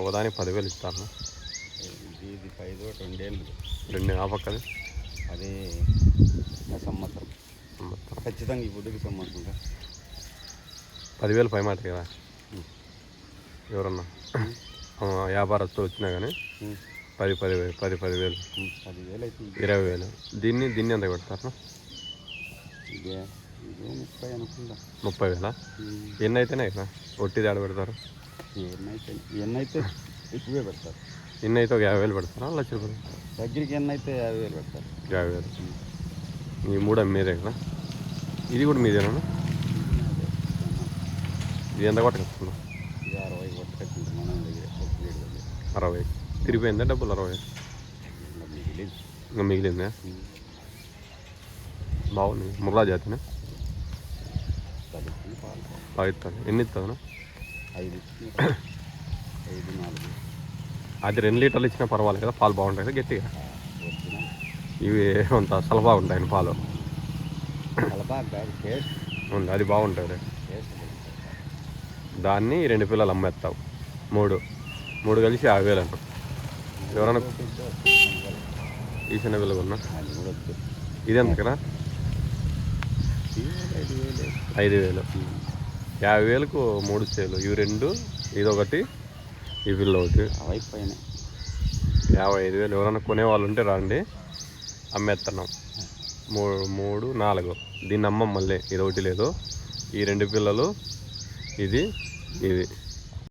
ఒకదానికి 10,000 ఇస్తాను. ఇది 5 2 ఏళ్ళు. 2 ఆ పక్కది అది సంవత్సరం ఖచ్చితంగా ఈ బుడ్డికి సంవత్సరం. 10,000 పై మాట కదా ఎవరన్నా వ్యాపారస్తులు వచ్చినా కానీ 10,000 10,000 అయితే 20,000. దీన్ని ఎంత పెడతారు? ఇదే 30 అనుకుంటా. 30,000. ఎన్ని అయితేనే కదా ఒట్టిది ఆడ పెడతారు? ఎన్నైతే ఎక్కువే పెడతారు. ఎన్ని అయితే ఒక 50,000 పెడతారా? లక్ష రూపాయలు దగ్గరికి ఎన్నైతే 50,000 పెడతారు. 50,000. ఈ 3 మీదే కదా? ఇది కూడా మీదేనా? ఇది ఎంత కొట్టకొచ్చుకున్నా? ఇది 60 కొట్టుకొచ్చింది మన దగ్గర. 60 తిరిగిపోయిందా డబ్బులు? 60 ఇంకా మిగిలిందా? బాగుంది. ముర్రా జాతినా? బాగా ఇస్తాను. ఎన్ని ఇస్తాను? 5 4. అది 2 లీటర్లు ఇచ్చినా పర్వాలేదు కదా, పాలు బాగుంటాయి కదా గట్టిగా. ఇవి అంత సలబా ఉంటాయి పాలు. ఉంది అది బాగుంటుంది. దాన్ని 2 పిల్లలు అమ్మేస్తావు. 3 కలిసి 50,000 అన్న. ఎవరన్నా ఈ చిన్న పిల్లలు ఉన్నా ఇది ఎంత కదా? 5,000. 50,000కు 3 చేలు. ఇవి 2, ఇదొకటి, ఈ పిల్ల ఒకటి. 55,000. ఎవరైనా కొనేవాళ్ళు ఉంటే రండి, అమ్మేస్తున్నాం. 3 4. దీన్ని అమ్మం మళ్ళీ. ఇది ఒకటి లేదు. ఈ 2 పిల్లలు, ఇది